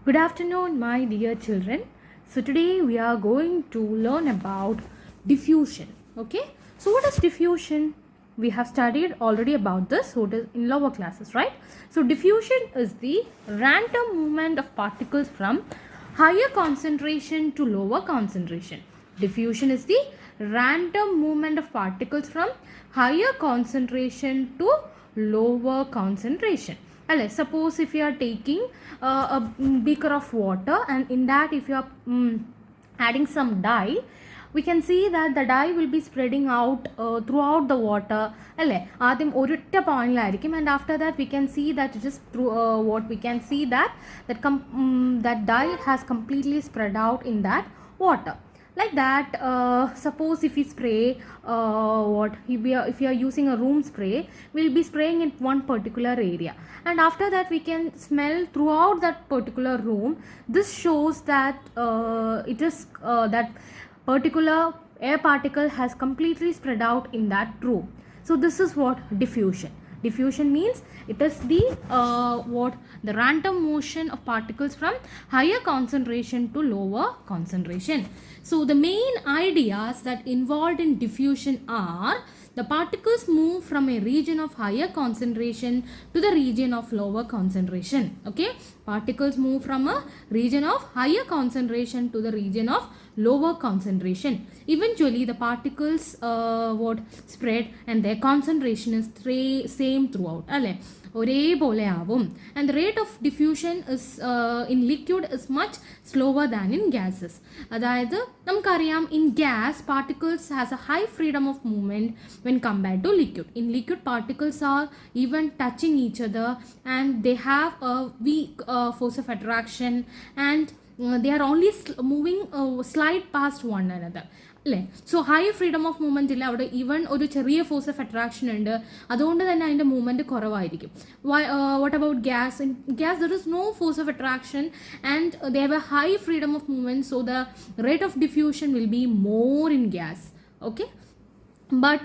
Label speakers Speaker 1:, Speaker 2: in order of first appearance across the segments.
Speaker 1: Good afternoon, my dear children. So, today we are going to learn about diffusion. Okay, so what is diffusion? We have studied already about this, so it is in lower classes, right? So, diffusion is the random movement of particles from higher concentration to lower concentration. Diffusion is the random movement of particles from higher concentration to lower concentration. Suppose if you are taking a beaker of water, and in that if you are adding some dye, we can see that the dye will be spreading out throughout the water. ആദ്യം ഒരൊറ്റ പോയിന്റിലായിരിക്കും, and after that we can see that it is through what we can see that that dye has completely spread out in that water. Like that, suppose if we spray if we are using a room spray, we'll be spraying in one particular area, and after that we can smell throughout that particular room. This shows that it is that particular air particle has completely spread out in that room. So this is what diffusion. Diffusion means it is the random motion of particles from higher concentration to lower concentration. So the main ideas that involved in diffusion are: the particles move from a region of higher concentration to the region of lower concentration. Okay, particles move from a region of higher concentration to the region of lower concentration. Eventually the particles spread and their concentration is same throughout. ഒരേപോലെ ആവും. And the rate of diffusion is in liquid is much slower than in gases. അതായത് നമുക്കറിയാം, in gas particles has a high freedom of movement when compared to liquid. In liquid, particles are even touching each other and they have a weak force of attraction, and they are only moving slide past one another. So high freedom of movement ഇല്ല അവിടെ. Even ഒരു ചെറിയ force of attraction ഉണ്ട്, അതുകൊണ്ട് തന്നെ അതിൻ്റെ movement കുറവായിരിക്കും. What about gas? In gas there is no force of attraction and they have a high freedom of movement, so the rate of diffusion will be more in gas. Okay, but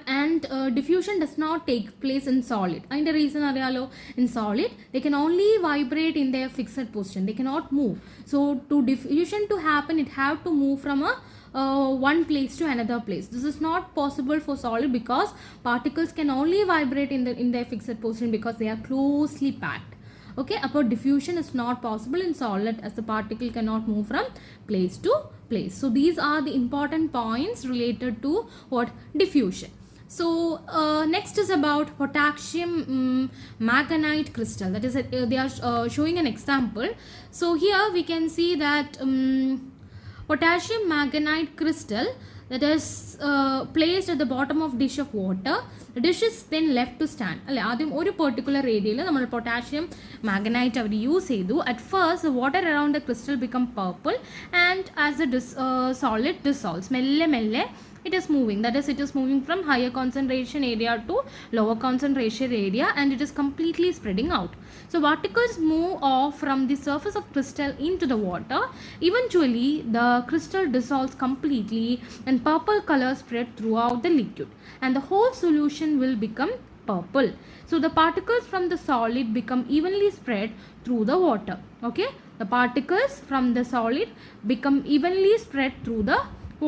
Speaker 1: diffusion does not take place in solid. And the reason അറിയാലോ, in solid they can only vibrate in their fixed position, they cannot move. So to diffusion to happen, it have to move from a one place to another place. This is not possible for solid because particles can only vibrate in their fixed position because they are closely packed. Okay, about diffusion is not possible in solid as the particle cannot move from place to place. So these are the important points related to what diffusion. So next is about potassium manganite crystal. That is they are showing an example. So here we can see that potassium manganite crystal that is placed at the bottom of dish of water. The dish is then left to stand. ആദ്യം ഒരു particular ഏരിയയിൽ നമ്മൾ potassium Magnite അവർ use ചെയ്തു. At first water around the crystal become purple and as the solid dissolves. മെല്ലെ മെല്ലെ it is moving, that is it is moving from higher concentration area to lower concentration area, and it is completely spreading out. So particles move off from the surface of crystal into the water. Eventually the crystal dissolves completely and purple color spread throughout the liquid, and the whole solution will become purple. So the particles from the solid become evenly spread through the water. Okay, the particles from the solid become evenly spread through the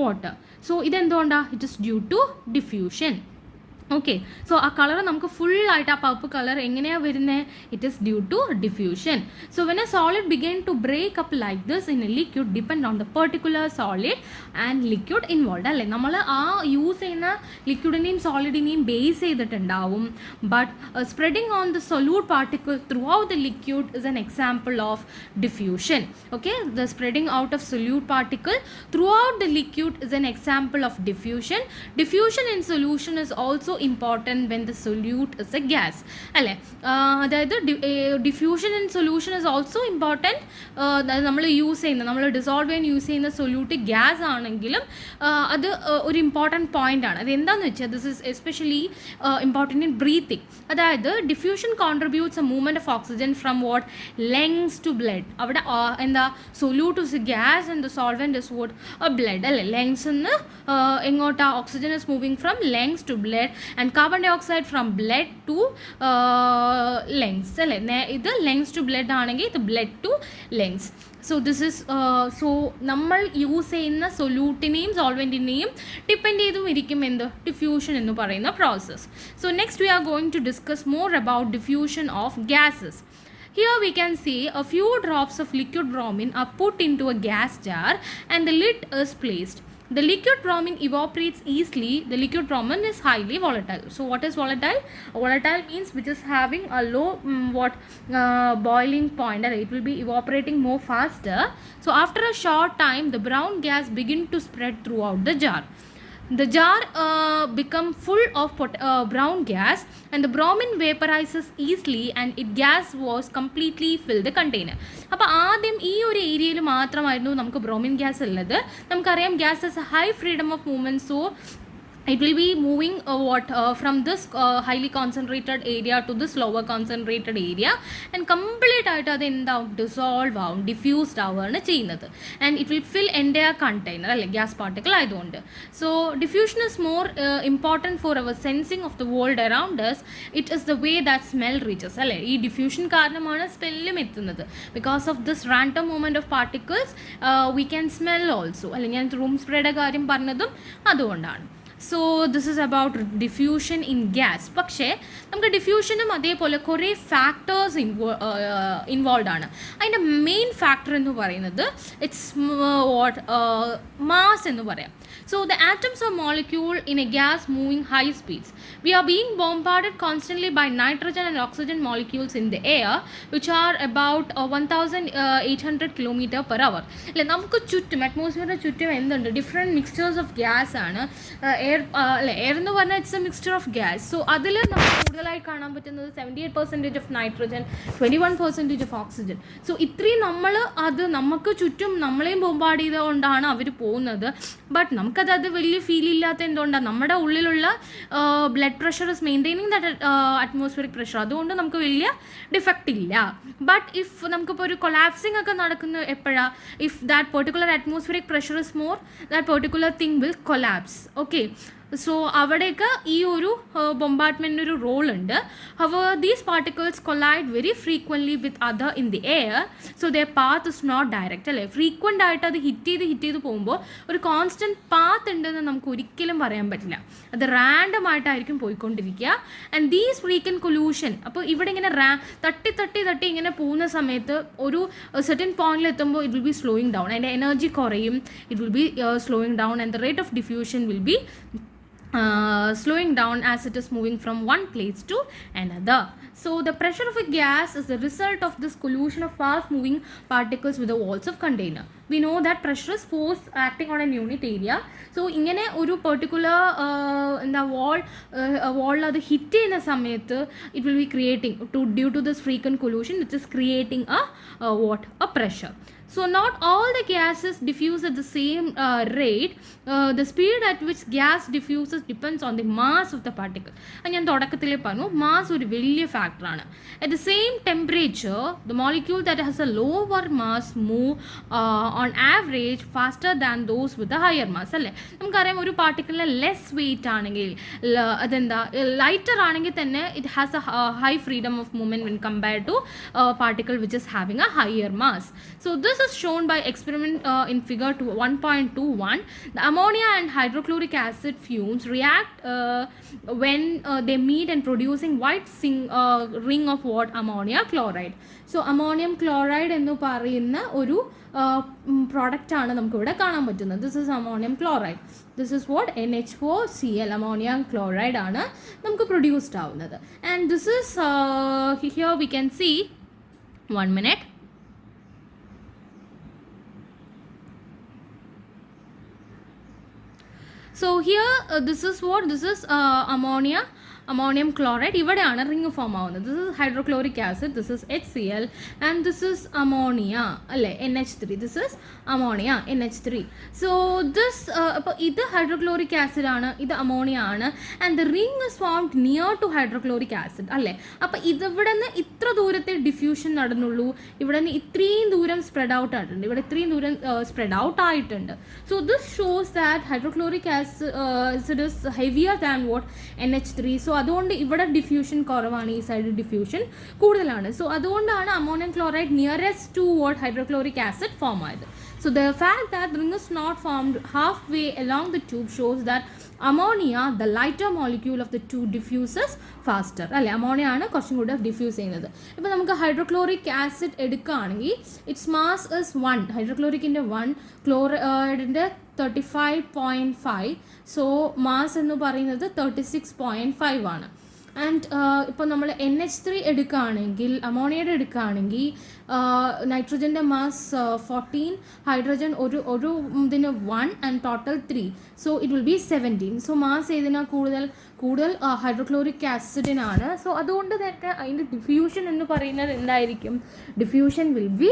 Speaker 1: water. So ഇതെന്തുകൊണ്ടാ? It is due to diffusion. Okay, so ആ colour നമുക്ക് full ആയിട്ട് ആ purple colour എങ്ങനെയാണ് വരുന്നത്? It is due to diffusion. So when a solid begin to break up like this in a liquid depend on the particular solid and liquid involve. അല്ലേ, നമ്മൾ ആ use ചെയ്യുന്ന ലിക്വിഡിനെയും സോളിഡിനെയും ബേസ് ചെയ്തിട്ടുണ്ടാവും. But spreading on the solute particle throughout the liquid is an example of diffusion. Okay, the spreading out of solute particle throughout the liquid is an example of diffusion. Diffusion in solution is also important when the solute is a gas. അല്ലേ, അതായത് diffusion in solution is also important. നമ്മൾ use ചെയ്യുന്ന, നമ്മൾ dissolve ചെയ്യാൻ use ചെയ്യുന്ന solute gas ആണെങ്കിലും അത് ഒരു ഇമ്പോർട്ടൻറ്റ് പോയിന്റ് ആണ്. അത് എന്താണെന്ന് വെച്ചാൽ this is especially important in breathing. അതായത് diffusion contributes a movement of oxygen from what lungs to blood. അവിടെ എന്താ, solute is gas and the solvent is what blood. അല്ലേ, ലങ്സ് നിന്ന് എങ്ങോട്ടാ oxygen is moving from lungs to blood, and carbon dioxide from blood to lungs alle idu lungs to blood aanengi idu blood to lungs. So this is so നമ്മൾ use ചെയ്യുന്ന സൊല്യൂട്ടിനെയും സോൾവെൻറ്റിനെയും depend ചെയ്തും ഇരിക്കും എന്ത് diffusion എന്ന് പറയുന്ന process. So next we are going to discuss more about diffusion of gases. Here we can see a few drops of liquid bromine are put into a gas jar and the lid is placed. The liquid bromine evaporates easily. The liquid bromine is highly volatile. So what is volatile? Volatile means which is having a low boiling point, and it will be evaporating more faster. So after a short time the brown gas begin to spread throughout the jar. The jar become full of brown gas and the bromine vaporizes easily and it gas was completely fill the container. അപ്പോൾ ആദ്യം ഈ ഒരു ഏരിയയിൽ മാത്രമായിരുന്നു നമുക്ക് bromine gas ഉള്ളത്. നമുക്കറിയാം gas has a high freedom of movement, so it will be moving from this highly concentrated area to this lower concentrated area and complete ആയിട്ട് അത് എന്താവും ഡിസോൾവ് ആവും ഡിഫ്യൂസ്ഡ് ആവുകയാണ് ചെയ്യുന്നത്. And it will fill entire container അല്ലെ gas particle ആയതുകൊണ്ട്. So diffusion is more important for our sensing of the world around us. It is the way that smell reaches അല്ലേ. ഈ ഡിഫ്യൂഷൻ കാരണമാണ് സ്മെല്ലും എത്തുന്നത്. Because of this random movement of particles we can smell also അല്ലെ. ഞാൻ room സ്പ്രേയുടെ കാര്യം പറഞ്ഞതും അതുകൊണ്ടാണ്. So this is about diffusion in gas. പക്ഷേ നമുക്ക് ഡിഫ്യൂഷനും അതേപോലെ കുറേ ഫാക്ടേഴ്സ് ഇൻവോൾവ് ആണ്. അതിൻ്റെ മെയിൻ ഫാക്ടർ എന്ന് പറയുന്നത് ഇറ്റ്സ് മാസ് എന്ന് പറയാം. So the atoms or molecule in a gas moving high speeds. We are being bombarded constantly by nitrogen and oxygen molecules in the air, which are about 1800 km per hour. അല്ലെ നമുക്ക് ചുറ്റും അറ്റ്മോസ്ഫിയറിന് ചുറ്റും എന്തുണ്ട് different mixtures of gas ആണ്. Air അല്ലെ air എന്ന് പറഞ്ഞാൽ it's A mixture of gas. So അതിൽ നമുക്ക് കൂടുതലായി കാണാൻ പറ്റുന്നത് 78% of nitrogen, 21% of oxygen. So ഇത്രയും നമ്മൾ അത് നമുക്ക് ചുറ്റും നമ്മളെയും ബോംബാർഡ് ചെയ്തുകൊണ്ടാണ് അവർ പോകുന്നത്. ബട്ട് നമുക്കത് വലിയ ഫീൽ ഇല്ലാത്ത എന്തുകൊണ്ടാണ് നമ്മുടെ ഉള്ളിലുള്ള blood pressure is maintaining that atmospheric pressure. അതുകൊണ്ട് നമുക്ക് വലിയ ഡിഫക്റ്റ് ഇല്ല. ബട്ട് ഇഫ് നമുക്കിപ്പോൾ ഒരു കൊളാപ്സിങ് ഒക്കെ നടക്കുന്ന എപ്പോഴാണ് if that particular atmospheric pressure is more that particular thing will collapse. Okay, so അവിടെയൊക്കെ ഈ ഒരു ബൊംബാർഡ്മെൻറ്റിന് ഒരു റോൾ ഉണ്ട്. However these particles collide very frequently with other in the air. So the path is not direct അല്ലേ. Frequent ആയിട്ട് അത് hit ചെയ്ത് പോകുമ്പോൾ ഒരു കോൺസ്റ്റൻറ്റ് പാത്ത് ഉണ്ടെന്ന് നമുക്ക് ഒരിക്കലും പറയാൻ പറ്റില്ല. അത് റാൻഡം ആയിട്ടായിരിക്കും പോയിക്കൊണ്ടിരിക്കുക. ആൻഡ് ദീസ് ഫ്രീക്വൻറ്റ് കൊല്യൂഷൻ അപ്പോൾ ഇവിടെ ഇങ്ങനെ തട്ടി ഇങ്ങനെ പോകുന്ന സമയത്ത് ഒരു സെർട്ടൻ പോയിന്റിൽ എത്തുമ്പോൾ it will B slowing down. അതിൻ്റെ എനർജി കുറയും. It will B slowing down and the rate of diffusion will B slowing down as it is moving from one place to another. So the pressure of a gas is the result of this collision of fast moving particles with the walls of container. We know that pressure is force acting on an unit area. So ഇങ്ങനെ ഒരു particular എന്താ വാളിൽ അത് hit ചെയ്യുന്ന സമയത്ത് it will be creating due to this frequent collision it is creating a pressure. So not all the gases diffuse at the same rate. The speed at which gas diffuses depends on the mass of the particle. ഞാൻ തുടക്കത്തിൽ പറഞ്ഞു mass ഒരു വലിയ ഫാക്ടറാണ്. At the same temperature, the molecule that has a lower mass move on average faster than those with a higher mass അല്ലേ. നമുക്കറിയാം ഒരു പാർട്ടിക്കിളിന് less wait ആണെങ്കിൽ അതെന്താ ലൈറ്റർ ആണെങ്കിൽ തന്നെ it has a high freedom of movement when compared to particle which is having a higher mass. So this is shown by experiment in figure 1.21. The ammonia and hydrochloric acid fumes react when they meet and producing white ring of what ammonia chloride. So ammonium chloride എന്ന് പറയുന്ന ഒരു product ആണ് നമുക്കിവിടെ കാണാൻ പറ്റുന്നത്. This is ammonium chloride. This is what NH4Cl ammonium chloride ആണ് നമുക്ക് produced ആവുന്നത്. And this is here we can see 1 minute. So here this is ammonia ammonium chloride ഇവിടെയാണ് റിംഗ് ഫോം ആവുന്നത്. This is hydrochloric acid, this is HCl and this is ammonia അല്ലേ, NH3. This is ammonia NH3. So this അപ്പോൾ ഇത് hydrochloric acid ആണ്, ഇത് ammonia ആണ്. And the ring is formed near to hydrochloric acid അല്ലേ. അപ്പോൾ ഇവിടെ നിന്ന് ഇത്ര ദൂരത്തെ ഡിഫ്യൂഷൻ നടന്നുള്ളൂ, ഇവിടെ നിന്ന് ഇത്രയും ദൂരം സ്പ്രെഡ് ഔട്ട് ആയിട്ടുണ്ട്, ഇവിടെ ഇത്രയും ദൂരം സ്പ്രെഡ് ഔട്ട് ആയിട്ടുണ്ട്. So this shows that hydrochloric acid is heavier than what NH3. So അതുകൊണ്ട് ഇവിടെ ഡിഫ്യൂഷൻ കുറവാണ്, ഈ സൈഡ് ഡിഫ്യൂഷൻ കൂടുതലാണ്. സോ അതുകൊണ്ടാണ് ammonium chloride nearest to what hydrochloric acid form ആയത്. So the fact that the ring is not formed halfway along the tube shows that ammonia, the lighter molecule of the two, diffuses faster അല്ലേ. Ammonia ആണ് കുറച്ചും കൂടെ diffuse ചെയ്യുന്നത്. ഇപ്പോൾ നമുക്ക് hydrochloric acid എടുക്കുകയാണെങ്കിൽ it's mass is 1, ഹൈഡ്രോക്ലോറിക്കിൻ്റെ 1, ക്ലോറൈഡിൻ്റെ 35.5. So mass എന്ന് പറയുന്നത് 36.5 ആണ്. ആൻഡ് ഇപ്പോൾ നമ്മൾ NH3 എടുക്കുകയാണെങ്കിൽ, അമോണിയയുടെ എടുക്കുകയാണെങ്കിൽ നൈട്രജൻ്റെ മാസ് 14, ഹൈഡ്രജൻ ഒരു ഇതിന് 1 and total 3. So it will be 17. So mass ഏതിനാ കൂടുതൽ ഹൈഡ്രോക്ലോറിക് ആസിഡിനാണ്. സോ അതുകൊണ്ട് തന്നെ അതിൻ്റെ ഡിഫ്യൂഷൻ എന്ന് പറയുന്നത് എന്തായിരിക്കും, diffusion will be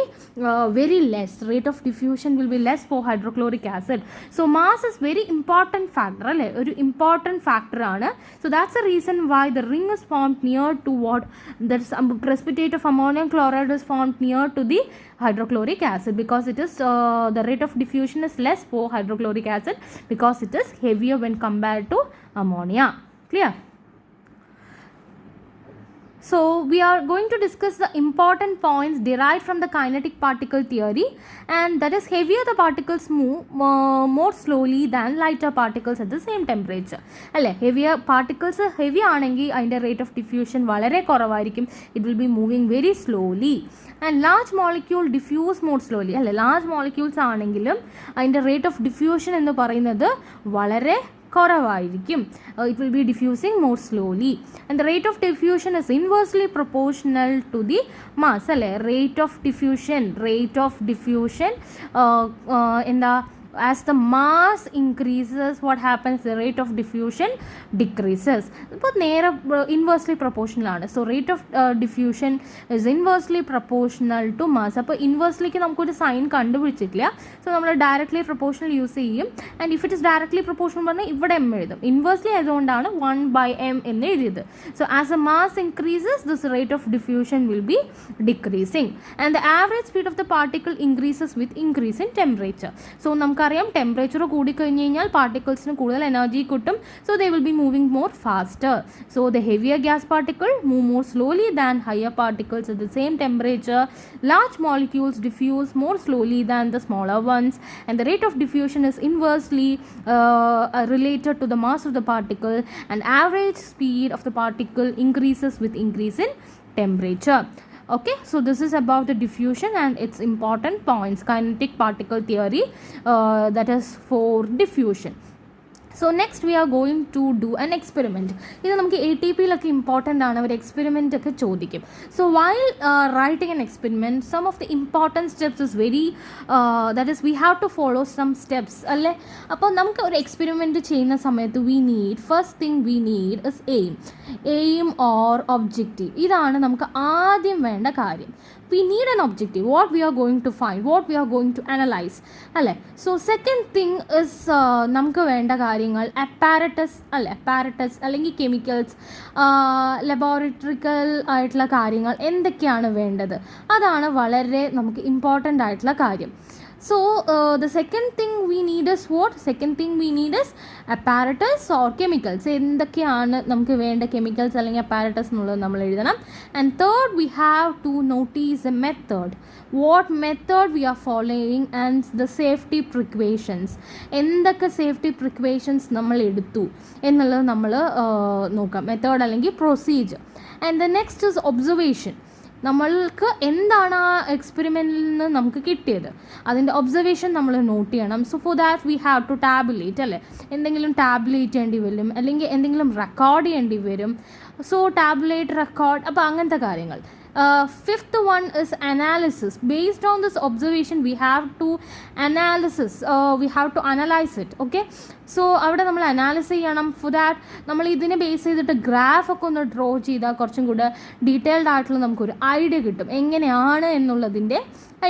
Speaker 1: very less, rate of diffusion will be less for hydrochloric acid. So mass is very important factor അല്ലേ, ഒരു ഇമ്പോർട്ടൻറ്റ് ഫാക്ടറാണ്. So that's a reason why the ring is formed near to what, that's precipitate of ammonium chloride is formed near to the hydrochloric acid, because it is the rate of diffusion is less for hydrochloric acid because it is heavier when compared to ammonia. Clear? So we are going to discuss the important points derived from the kinetic particle theory, and that is heavier the particles move more slowly than lighter particles at the same temperature അല്ലേ. heavier particles heavy ആണെങ്കിൽ അതിൻ്റെ rate of diffusion വളരെ കുറവായിരിക്കും, it will be moving very slowly. and large molecule diffuse more slowly അല്ലേ. large molecules ആണെങ്കിലും അതിൻ്റെ rate of diffusion എന്ന് പറയുന്നത് വളരെ കുറവായിരിക്കും, it will be diffusing more slowly. and the rate of diffusion is inversely proportional to the mass അല്ലേ. rate of diffusion എന്താ, as the mass increases, what happens, the rate of diffusion decreases. ഇപ്പോൾ നേരെ inversely proportional ആണ്. So rate of diffusion is inversely proportional to mass. അപ്പോൾ ഇൻവേഴ്സ്ലിക്ക് നമുക്കൊരു sign കണ്ടുപിടിച്ചിട്ടില്ല, so നമ്മൾ ഡയറക്ട്ലി പ്രൊപ്പോർഷണൽ യൂസ് ചെയ്യും. And if it is directly proportional പറഞ്ഞാൽ ഇവിടെ എം എഴുതും, ഇൻവേഴ്സ്ലി ആയതുകൊണ്ടാണ് 1/m എന്ന് എഴുതിയത്. So as a mass increases this rate of diffusion will be decreasing. And the average speed of the particle increases with increase in temperature. So നമുക്കറിയാം temperature കൂടിക്കഴിഞ്ഞ് കഴിഞ്ഞാൽ പാർട്ടിക്കിൾസിന് കൂടുതൽ എനർജി കിട്ടും. So they will be moving more faster. So the heavier gas particle move more slowly than higher particles at the same temperature. Large molecules diffuse more slowly than the smaller ones, and the rate of diffusion is inversely related to the mass of the particle, and average speed of the particle increases with increase in temperature. Okay, so this is about the diffusion and its important points, kinetic particle theory, that is for diffusion. So next we are going to do an experiment. ഇത് നമുക്ക് ATPയിലൊക്കെ important ആണ്, ഒരു experiment ഒക്കെ ചോദിക്കും. So while writing an experiment, some of the important steps is very that is we have to follow some steps അല്ലേ. അപ്പോൾ നമുക്ക് ഒരു എക്സ്പെരിമെൻറ്റ് ചെയ്യുന്ന സമയത്ത് first thing we need is aim or objective. ഇതാണ് നമുക്ക് ആദ്യം വേണ്ട കാര്യം. we need an objective, what we are going to find, what we are going to analyze അല്ലേ. സോ സെക്കൻഡ് തിങ് ഇസ് നമുക്ക് വേണ്ട കാര്യങ്ങൾ അപ്പാരറ്റസ് അല്ലേ, അപ്പാരറ്റസ് അല്ലെങ്കിൽ കെമിക്കൽസ്, ലബോറട്ടറിക്കൽ ആയിട്ടുള്ള കാര്യങ്ങൾ എന്തൊക്കെയാണ് വേണ്ടത്, അതാണ് വളരെ നമുക്ക് ഇമ്പോർട്ടൻ്റ് ആയിട്ടുള്ള കാര്യം. So the second thing we need is what? Second thing we need is apparatus or chemicals. എന്തൊക്കെയാണ് നമുക്ക് വേണ്ട കെമിക്കൽസ് അല്ലെങ്കിൽ apparatus എന്നുള്ളത് നമ്മൾ എഴുതണം. And third, we have to notice a method. What method we are following and the safety precautions. എന്തൊക്കെ safety precautions നമ്മൾ എടുത്തു എന്നുള്ളത് നമ്മൾ നോക്കാം. മെത്തേഡ് അല്ലെങ്കിൽ procedure. And the next is observation. നമ്മൾക്ക് എന്താണ് ആ എക്സ്പെരിമെൻറ്റിൽ നിന്ന് നമുക്ക് കിട്ടിയത്, അതിൻ്റെ ഒബ്സർവേഷൻ നമ്മൾ നോട്ട് ചെയ്യണം. So for that we have to tabulate അല്ലേ, എന്തെങ്കിലും ടാബുലേറ്റ് ചെയ്യേണ്ടി വരും അല്ലെങ്കിൽ എന്തെങ്കിലും റെക്കോർഡ് ചെയ്യേണ്ടി വരും. സോ ടാബുലേറ്റ്, റെക്കോർഡ്, അപ്പോൾ അങ്ങനത്തെ കാര്യങ്ങൾ. Fifth one is analysis. Based on this observation, we have to analyze it. Okay, so അവിടെ നമ്മൾ അനാലിസ് ചെയ്യണം. ഫോർ ദാറ്റ് നമ്മൾ ഇതിനെ ബേസ് ചെയ്തിട്ട് ഗ്രാഫ് ഒക്കെ ഒന്ന് ഡ്രോ ചെയ്താൽ കുറച്ചും കൂടെ ഡീറ്റെയിൽഡ് ആയിട്ടുള്ള നമുക്കൊരു ഐഡിയ കിട്ടും, എങ്ങനെയാണ് എന്നുള്ളതിൻ്റെ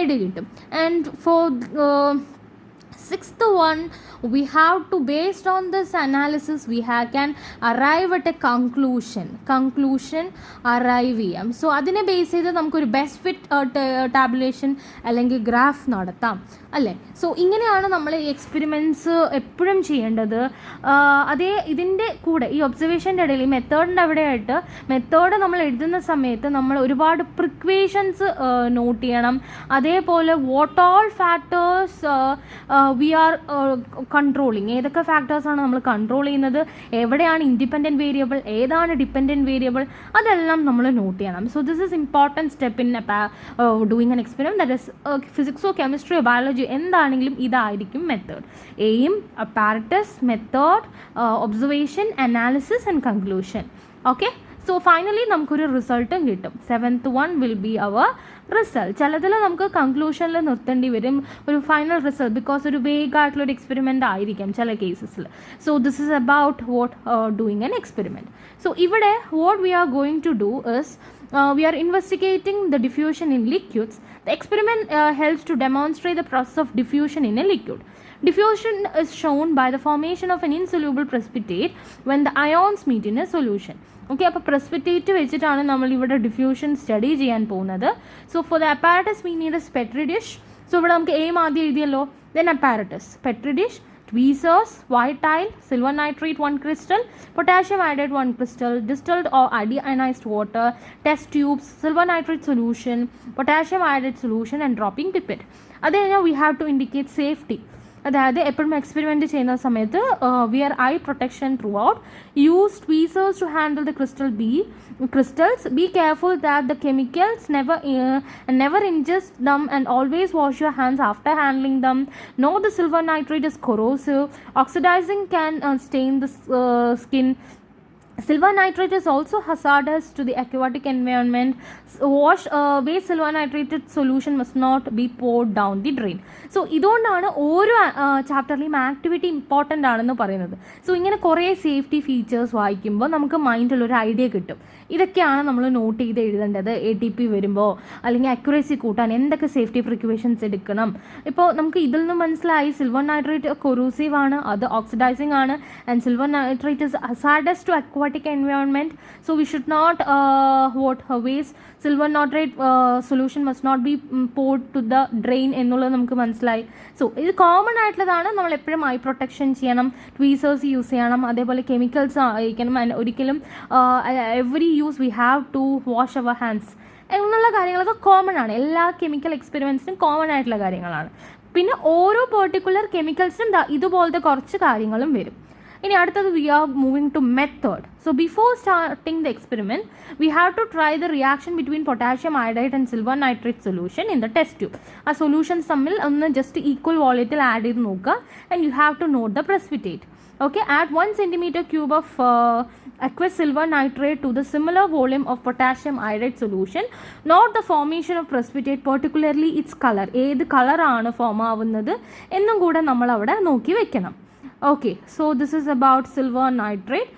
Speaker 1: ഐഡിയ കിട്ടും. And for sixth one, we have to, based on this analysis, we can arrive at a conclusion arrive ചെയ്യാം. സോ അതിനെ ബേസ് ചെയ്ത് നമുക്കൊരു ബെസ്റ്റ് ഫിറ്റ് ടാബുലേഷൻ അല്ലെങ്കിൽ ഗ്രാഫ് നടത്താം അല്ലേ. സോ ഇങ്ങനെയാണ് നമ്മൾ ഈ എക്സ്പെരിമെൻറ്റ്സ് എപ്പോഴും ചെയ്യേണ്ടത്. അതേ ഇതിൻ്റെ കൂടെ ഈ ഒബ്സർവേഷൻ്റെ ഇടയിൽ ഈ മെത്തേഡിൻ്റെ അവിടെയായിട്ട് മെത്തേഡ് നമ്മൾ എഴുതുന്ന സമയത്ത് നമ്മൾ ഒരുപാട് പ്രിക്വേഷൻസ് നോട്ട് ചെയ്യണം. അതേപോലെ what all factors we are controlling, ഏതൊക്കെ ഫാക്ടേഴ്സാണ് നമ്മൾ കൺട്രോൾ ചെയ്യുന്നത്, എവിടെയാണ് ഇൻഡിപെൻഡൻറ്റ് വേരിയബിൾ, ഏതാണ് ഡിപെൻഡൻറ്റ് വേരിയബിൾ, അതെല്ലാം നമ്മൾ നോട്ട് ചെയ്യണം. So this is important step in doing an experiment. That is ഫിസിക്സോ കെമിസ്ട്രിയോ ബയോളജി എന്താണെങ്കിലും ഇതായിരിക്കും method. Aim, apparatus, method, observation, analysis and conclusion. Okay, so finally നമുക്കൊരു റിസൾട്ടും കിട്ടും. Seventh one will be our result. ചിലതിൽ നമുക്ക് കൺക്ലൂഷനിൽ നിർത്തേണ്ടി വരും ഒരു ഫൈനൽ റിസൾട്ട്, ബിക്കോസ് ഒരു വേഗ് ആയിട്ടുള്ളൊരു എക്സ്പെരിമെൻ്റ് ആയിരിക്കാം ചില കേസസിൽ. So this is about what doing an experiment. So ഇവിടെ what we are going to do is we are investigating the diffusion in liquids. The experiment helps to demonstrate the process of diffusion in a liquid. Diffusion is shown by the formation of an insoluble precipitate when the ions meet in a solution. Okay, അപ്പോൾ precipitate വെച്ചിട്ടാണ് നമ്മൾ ഇവിടെ diffusion study ചെയ്യാൻ പോകുന്നത്. So for the apparatus we need a petri dish. So ഇവിടെ നമുക്ക് aim ആദ്യം എഴുതിയല്ലോ. Then apparatus, petri dish, tweezers, white tile, silver nitrate 1 crystal, potassium iodide 1 crystal, distilled or deionized water, test tubes, silver nitrate solution, potassium iodide solution and dropping pipette. Then we have to indicate safety. അതായത് എപ്പോഴും experiment ചെയ്യുന്ന സമയത്ത് wear eye protection throughout, use tweezers to handle the crystals, be careful that the chemicals never ingest them and always wash your hands after handling them. Know the silver nitrate is corrosive, oxidizing, can stain the skin. Silver nitrate is also hazardous to the aquatic environment. Waste silver nitrated solution must not be poured down the drain. So ഇതുകൊണ്ടാണ് ഓരോ ചാപ്റ്ററിലെയും activity important ആണെന്ന് പറയുന്നത്. So ഇങ്ങനെ കുറേ safety features വായിക്കുമ്പോൾ നമുക്ക് മൈൻഡിലൊരു idea കിട്ടും. ഇതൊക്കെയാണ് നമ്മൾ നോട്ട് ചെയ്ത് എഴുതേണ്ടത്. ATP വരുമ്പോൾ അല്ലെങ്കിൽ അക്യുറസി കൂട്ടാൻ എന്തൊക്കെ സേഫ്റ്റി പ്രിക്കോഷൻസ് എടുക്കണം. ഇപ്പോൾ നമുക്ക് ഇതിൽ നിന്ന് മനസ്സിലായി സിൽവർ നൈട്രേറ്റ് കൊറൂസീവ് ആണ്, അത് ഓക്സിഡൈസിങ് ആണ്, and silver nitrate is hazardous to aquatic environment. So we should not waste silver nitrate solution must not be poured to the drain എന്നുള്ളത് നമുക്ക് മനസ്സിലായി. സോ ഇത് കോമൺ ആയിട്ടുള്ളതാണ്. നമ്മൾ എപ്പോഴും ഐ പ്രൊട്ടക്ഷൻ ചെയ്യണം, ട്വീസേഴ്സ് യൂസ് ചെയ്യണം, അതേപോലെ കെമിക്കൽസ് ആയിരിക്കണം. ഒരിക്കലും every use we have to wash our hands എന്നുള്ള കാര്യങ്ങളൊക്കെ കോമൺ ആണ്. എല്ലാ കെമിക്കൽ എക്സ്പെരിമെൻറ്റ്സിനും കോമൺ ആയിട്ടുള്ള കാര്യങ്ങളാണ്. പിന്നെ ഓരോ പെർട്ടിക്കുലർ കെമിക്കൽസിനും ഇതുപോലത്തെ കുറച്ച് കാര്യങ്ങളും വരും. ഇനി അടുത്തത് we are moving to method. So before starting the experiment we have to try the reaction between potassium iodide and silver nitrate solution in the test tube. ആ സൊല്യൂഷൻസ് തമ്മിൽ ഒന്ന് ജസ്റ്റ് ഈക്വൽ വോളിയത്തിൽ ആഡ് ചെയ്ത് നോക്കുക. And you have to note the precipitate. Okay, add 1 centimeter cube of aqueous silver nitrate to the similar volume of potassium iodide solution. Note the formation of precipitate, particularly its color. ഏത് കളറാണ് form ആവുന്നത് എന്നും കൂടെ നമ്മൾ അവിടെ നോക്കി വെക്കണം. Okay, so this is about silver nitrate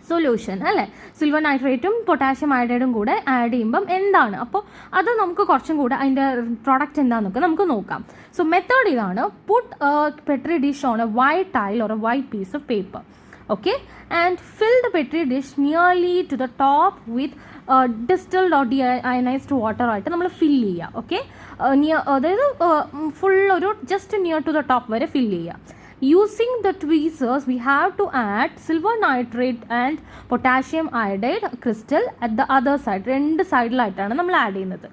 Speaker 1: solution അല്ലേ. സിൽവർ നൈട്രേറ്റും പൊട്ടാഷ്യം അയഡൈഡും കൂടെ ആഡ് ചെയ്യുമ്പം എന്താണ്, അപ്പോൾ അത് നമുക്ക് കുറച്ചും കൂടെ അതിൻ്റെ പ്രോഡക്റ്റ് എന്താണെന്നൊക്കെ നമുക്ക് നോക്കാം. സോ മെത്തേഡ് ഇതാണ്. Put petri dish on a white tile or a white piece of paper. Okay, and fill the petri dish nearly to the top with distilled or deionised water ആയിട്ട് നമ്മൾ fill ചെയ്യുക. Okay, അതായത് full ഒരു just near to the top വരെ fill ചെയ്യുക. Using the tweezers, we have to add silver nitrate and potassium iodide crystal at the other side. രണ്ട് സൈഡിലായിട്ടാണ് നമ്മൾ add ചെയ്യുന്നത്.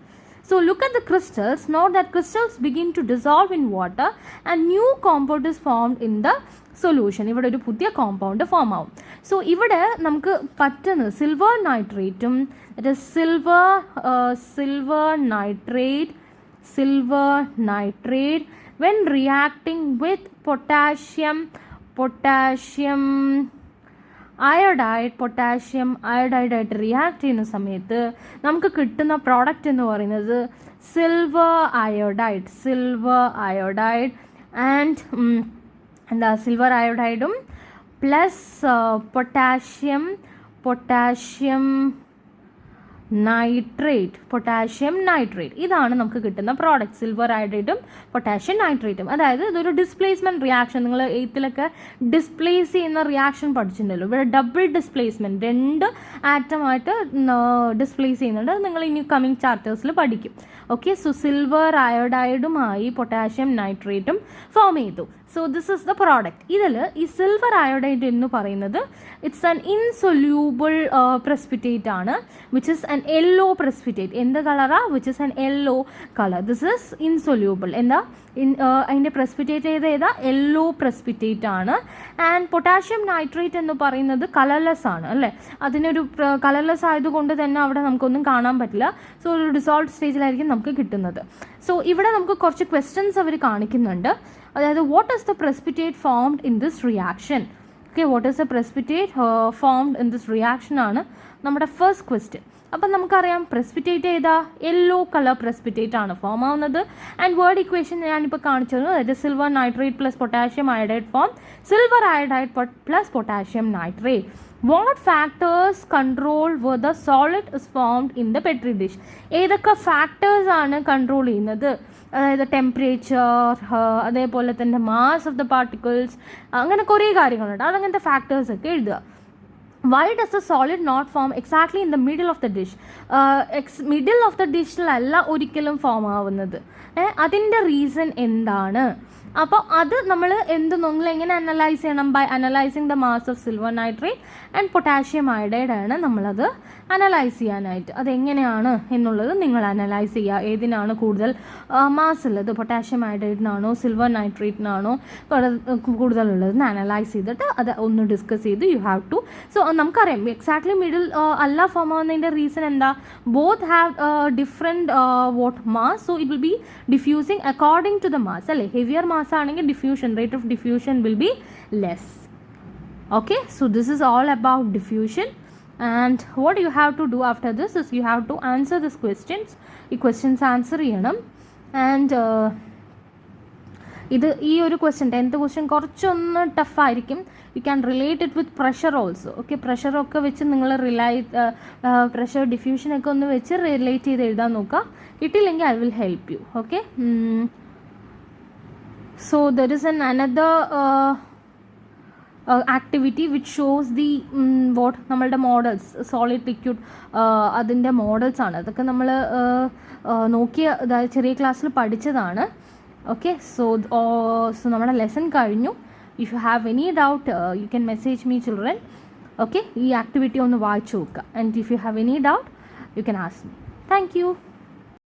Speaker 1: So look at the crystals. Note that crystals begin to dissolve in water and new compound is formed in the solution. ഇവിടെ ഒരു പുതിയ compound form ആവും. So ഇവിടെ നമുക്ക് പറ്റുന്നത് സിൽവർ നൈട്രേറ്റും silver nitrate when reacting with potassium iodide potassium അയോഡൈഡായിട്ട് react ചെയ്യുന്ന സമയത്ത് നമുക്ക് കിട്ടുന്ന പ്രോഡക്റ്റ് എന്ന് പറയുന്നത് സിൽവർ അയോഡൈഡ് ആൻഡ് സിൽവർ അയോഡൈഡും പ്ലസ് പൊട്ടാഷ്യം നൈട്രേറ്റ് ഇതാണ് നമുക്ക് കിട്ടുന്ന പ്രോഡക്റ്റ്, സിൽവർ അയോഡൈഡും പൊട്ടാഷ്യം നൈട്രേറ്റും. അതായത് ഇതൊരു ഡിസ്പ്ലേസ്മെൻറ്റ് റിയാക്ഷൻ, നിങ്ങൾ എയ്ത്തിലൊക്കെ ഡിസ്പ്ലേസ് ചെയ്യുന്ന റിയാക്ഷൻ പഠിച്ചിട്ടുണ്ടല്ലോ. ഇവിടെ ഡബിൾ ഡിസ്പ്ലേസ്മെൻറ്റ്, 2 ആറ്റമായിട്ട് ഡിസ്പ്ലേസ് ചെയ്യുന്നുണ്ട്. നിങ്ങൾ ഇനി കമ്മിങ് ചാപ്റ്റേഴ്സിൽ പഠിക്കും. ഓക്കെ, സോ സിൽവർ അയോഡൈഡുമായി പൊട്ടാഷ്യം നൈട്രേറ്റും ഫോം ചെയ്തു. So this is the product. ഇതിൽ ഈ സിൽവർ അയോഡൈഡ് എന്ന് പറയുന്നത് ഇറ്റ്സ് ആൻ ഇൻസൊല്യൂബിൾ precipitate ആണ്, which is an yellow precipitate. എന്ത് കളറാ? Which is an yellow colour. This is insoluble. എന്താ അതിൻ്റെ precipitate ഏതാ? യെല്ലോ precipitate ആണ്. ആൻഡ് പൊട്ടാഷ്യം നൈട്രേറ്റ് എന്ന് പറയുന്നത് കളർലെസ് ആണ് അല്ലേ. അതിനൊരു കളർലെസ് ആയതുകൊണ്ട് തന്നെ അവിടെ നമുക്കൊന്നും കാണാൻ പറ്റില്ല. സോ ഒരു ഡിസോൾവ് സ്റ്റേജിലായിരിക്കും നമുക്ക് കിട്ടുന്നത്. സോ ഇവിടെ നമുക്ക് കുറച്ച് ക്വസ്റ്റ്യൻസ് അവർ കാണിക്കുന്നുണ്ട്. അതായത് what is the precipitate formed in this reaction? Okay, what is the precipitate formed in this reaction ആണ് നമ്മുടെ ഫസ്റ്റ് ക്വസ്റ്റ്യൻ. അപ്പം നമുക്കറിയാം precipitate ഏതാ? യെല്ലോ കളർ precipitate ആണ് ഫോം ആവുന്നത്. ആൻഡ് വേർഡ് ഇക്വേഷൻ ഞാനിപ്പോൾ കാണിച്ചത്, അതായത് silver nitrate plus potassium iodide form silver iodide plus potassium nitrate. What factors control whether solid is formed in the petri dish? ഏതൊക്കെ factors ആണ് control ചെയ്യുന്നത്? അതായത് temperature, അതേപോലെ തന്നെ മാസ് ഓഫ് ദ പാർട്ടിക്കിൾസ്, അങ്ങനെ കുറേ കാര്യങ്ങളുണ്ട്. അതങ്ങനത്തെ ഫാക്ടേഴ്സ് ഒക്കെ എഴുതുക. Why does the solid not form exactly in the middle of the dish? Middle of the ഡിഷിലല്ല ഒരിക്കലും ഫോം ആവുന്നത്. അതിൻ്റെ റീസൺ എന്താണ്? അപ്പോൾ അത് നമ്മൾ എങ്ങനെ അനലൈസ് ചെയ്യണം? By analysing the mass of silver nitrate and potassium iodide ആണ് നമ്മളത് അനലൈസ് ചെയ്യാനായിട്ട്. അതെങ്ങനെയാണ് എന്നുള്ളത് നിങ്ങൾ അനലൈസ് ചെയ്യുക. ഏതിനാണ് കൂടുതൽ മാസ് ഉള്ളത്? പൊട്ടാഷ്യം അയോഡൈഡിനാണോ സിൽവർ നൈട്രേറ്റിനാണോ കൂടുതലുള്ളതെന്ന് അനലൈസ് ചെയ്തിട്ട് അത് ഒന്ന് ഡിസ്കസ് ചെയ്ത് യു ഹാവ് ടു. സോ നമുക്കറിയാം എക്സാക്ട്ലി മിഡിൽ അല്ല ഫോം ആവുന്നതിൻ്റെ റീസൺ എന്താ? Both have different mass, so it will be diffusing according to the mass അല്ലേ. ഹെവിയർ മാസ് ആണെങ്കിൽ diffusion rate of diffusion will be less. Okay, so this is all about diffusion, and what you have to do after this is you have to answer these questions. ഈ questions answer ചെയ്യണം. ആൻഡ് ഈ ഒരു question 10th question കുറച്ചൊന്ന് ടഫായിരിക്കും. You can relate it with pressure also. Okay, പ്രഷറൊക്കെ വെച്ച് നിങ്ങൾ പ്രഷർ ഡിഫ്യൂഷനൊക്കെ ഒന്ന് വെച്ച് റിലേറ്റ് ചെയ്ത് എഴുതാൻ നോക്കുക. കിട്ടിയില്ലെങ്കിൽ I will help you. Okay, so there is another activity which shows the what നമ്മളുടെ മോഡൽസ്, സോളിഡ് ലിക്വിഡ്, അതിൻ്റെ മോഡൽസ് ആണ്. അതൊക്കെ നമ്മൾ നോക്കിയ ചെറിയ ക്ലാസ്സിൽ പഠിച്ചതാണ്. ഓക്കെ, സോ നമ്മുടെ ലെസൺ കഴിഞ്ഞു. If you have any doubt you can message me children. Okay, ഈ ആക്ടിവിറ്റി ഒന്ന് വായിച്ചു നോക്കുക. And if you have any doubt you can ask me. Thank you.